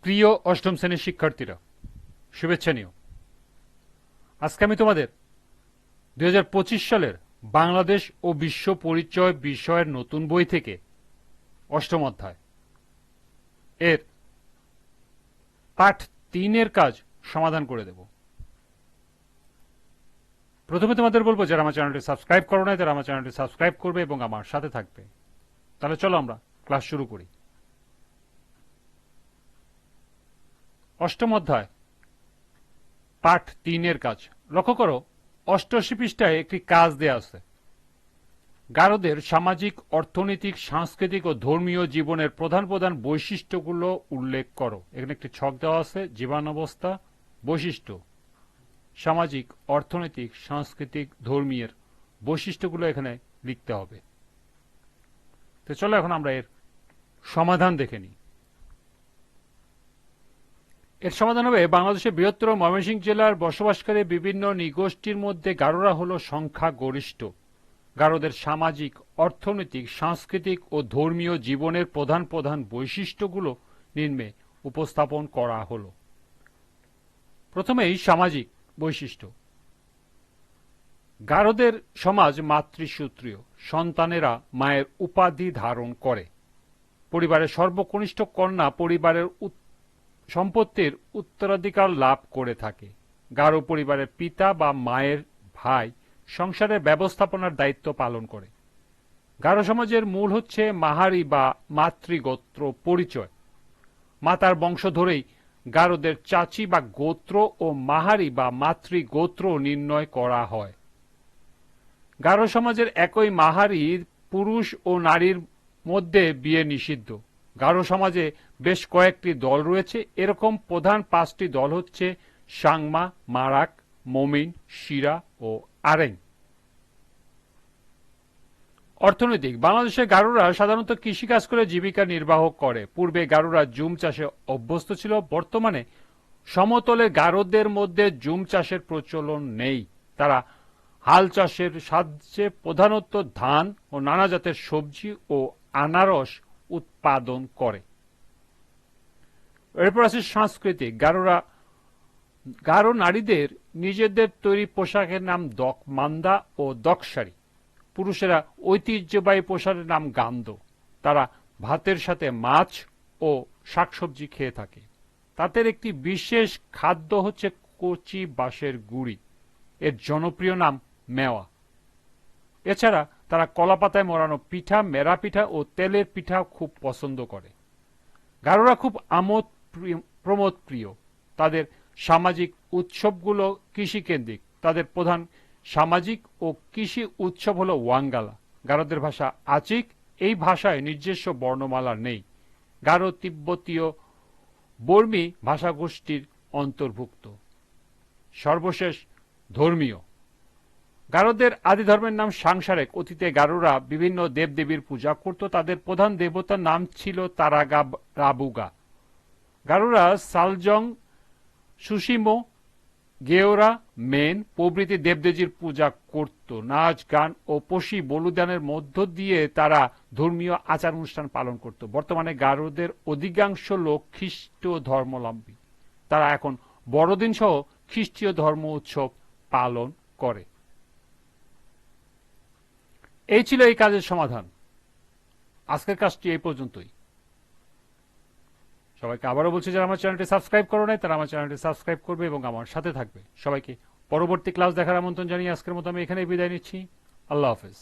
প্রিয় অষ্টম শ্রেণীর শিক্ষার্থীরা, শুভেচ্ছা নিও। আজকে আমি তোমাদের 2025 সালের বাংলাদেশ ও বিশ্ব পরিচয় বিষয়ের নতুন বই থেকে অষ্টম অধ্যায় এর পাঠ 3 কাজ সমাধান করে দেব। প্রথমে তোমাদের বলবো, যারা আমার চ্যানেলটি সাবস্ক্রাইব করো নাই তারা আমার চ্যানেলটি সাবস্ক্রাইব করবে এবং আমার সাথে থাকবে। তাহলে চলো আমরা ক্লাস শুরু করি। অষ্টম অধ্যায় পাঠ 3 কাজ। লক্ষ্য করো, 88 পৃষ্ঠায় একটি কাজ দেয়া আছে। গারোদের সামাজিক, অর্থনৈতিক, সাংস্কৃতিক ও ধর্মীয় জীবনের প্রধান প্রধান বৈশিষ্ট্যগুলো উল্লেখ করো। এখানে একটি ছক দেওয়া আছে, জীবনাবস্থা, বৈশিষ্ট্য, সামাজিক, অর্থনৈতিক, সাংস্কৃতিক, ধর্মীয় বৈশিষ্ট্যগুলো এখানে লিখতে হবে। তো চলো এখন আমরা এর সমাধান দেখে নিই। এর সমাধান হবে, বাংলাদেশের বৃহত্তর ময়মনসিংহ জেলার বসবাসকারী বিভিন্ন নৃগোষ্ঠীর মধ্যে গারোরা হল সংখ্যাগরিষ্ঠ। গারোদের সামাজিক, অর্থনৈতিক, সাংস্কৃতিক ও ধর্মীয় জীবনের প্রধান প্রধান বৈশিষ্ট্যগুলো নিম্নে উপস্থাপন করা হল। প্রথমেই সামাজিক বৈশিষ্ট্য। গারোদের সমাজ মাতৃসূত্রীয়। সন্তানেরা মায়ের উপাধি ধারণ করে। পরিবারের সর্বকনিষ্ঠ কন্যা পরিবারের সম্পত্তির উত্তরাধিকার লাভ করে থাকে। গারো পরিবারের পিতা বা মায়ের ভাই সংসারের ব্যবস্থাপনার দায়িত্ব পালন করে। গারো সমাজের মূল হচ্ছে মাহারি বা মাতৃগোত্র পরিচয়। মাতার বংশ ধরেই গারোদের চাচি বা গোত্র ও মাহারি বা মাতৃগোত্র নির্ণয় করা হয়। গারো সমাজের একই মাহারির পুরুষ ও নারীর মধ্যে বিয়ে নিষিদ্ধ। গারো সমাজে বেশ কয়েকটি দল রয়েছে। এরকম প্রধান 5টি দল হচ্ছে সাংমা, মারাক, মমিন, শিরা ও আরেং। অর্থনৈতিক। বাংলাদেশের গারোরা সাধারণত কৃষিকাজ করে জীবিকা নির্বাহ করে। পূর্বে গারোরা জুম চাষে অভ্যস্ত ছিল। বর্তমানে সমতলের গারোদের মধ্যে জুম চাষের প্রচলন নেই। তারা হাল চাষের সাহায্যে প্রধানত ধান ও নানা জাতের সবজি ও আনারস উৎপাদন করে। এরপর আছে সাংস্কৃতিক। গারো নারীদের নিজেদের তৈরি পোশাকের নাম দকমান্দা ও দকশাড়ি। পুরুষেরা ঐতিহ্যবাহী পোশাকের নাম গান্দ। তারা ভাতের সাথে মাছ ও শাকসবজি খেয়ে থাকে। তাদের একটি বিশেষ খাদ্য হচ্ছে কচি বাঁশের গুড়ি। এর জনপ্রিয় নাম মেওয়া। এছাড়া তারা কলাপাতায় মোড়ানো পিঠা, মেরা পিঠা ও তেলের পিঠা খুব পছন্দ করে। গারোরা খুব আমোদ প্রমোদ প্রিয়। তাদের সামাজিক উৎসবগুলো কৃষিকেন্দ্রিক। তাদের প্রধান সামাজিক ও কৃষি উৎসব হল ওয়াঙ্গালা। গারোদের ভাষা আচিক। এই ভাষায় নিজস্ব বর্ণমালা নেই। গারো তিব্বতীয় বর্মী ভাষাগোষ্ঠীর অন্তর্ভুক্ত। সর্বশেষ ধর্মীয়। গারোদের আদি ধর্মের নাম সাংসারেক। অতীতে গারোরা বিভিন্ন দেবদেবীর পূজা করত। তাদের প্রধান দেবতার নাম ছিল তারাগা রাবুগা। গারোরা সালজং, সুসিমো, গেওরা, মেন প্রভৃতি দেবদেবীর পূজা করত। নাচ, গান ও পশি বলিদানের মধ্য দিয়ে তারা ধর্মীয় আচার অনুষ্ঠান পালন করত। বর্তমানে গারোদের অধিকাংশ লোক খ্রিস্ট ধর্মাবলম্বী। তারা এখন বড়দিন সহ খ্রিস্টীয় ধর্ম উৎসব পালন করে। এই ছিল এই কাজের সমাধান। আজকের কাজটি এই পর্যন্তই। সবাইকে আবারও বলছি, যারা আমার চ্যানেলটি সাবস্ক্রাইব করো নাই তারা আমার চ্যানেলটি সাবস্ক্রাইব করবে এবং আমার সাথে থাকবে। সবাইকে পরবর্তী ক্লাস দেখার আমন্ত্রণ জানিয়ে আজকের মতো আমি এখানেই বিদায় নিচ্ছি। আল্লাহ হাফেজ।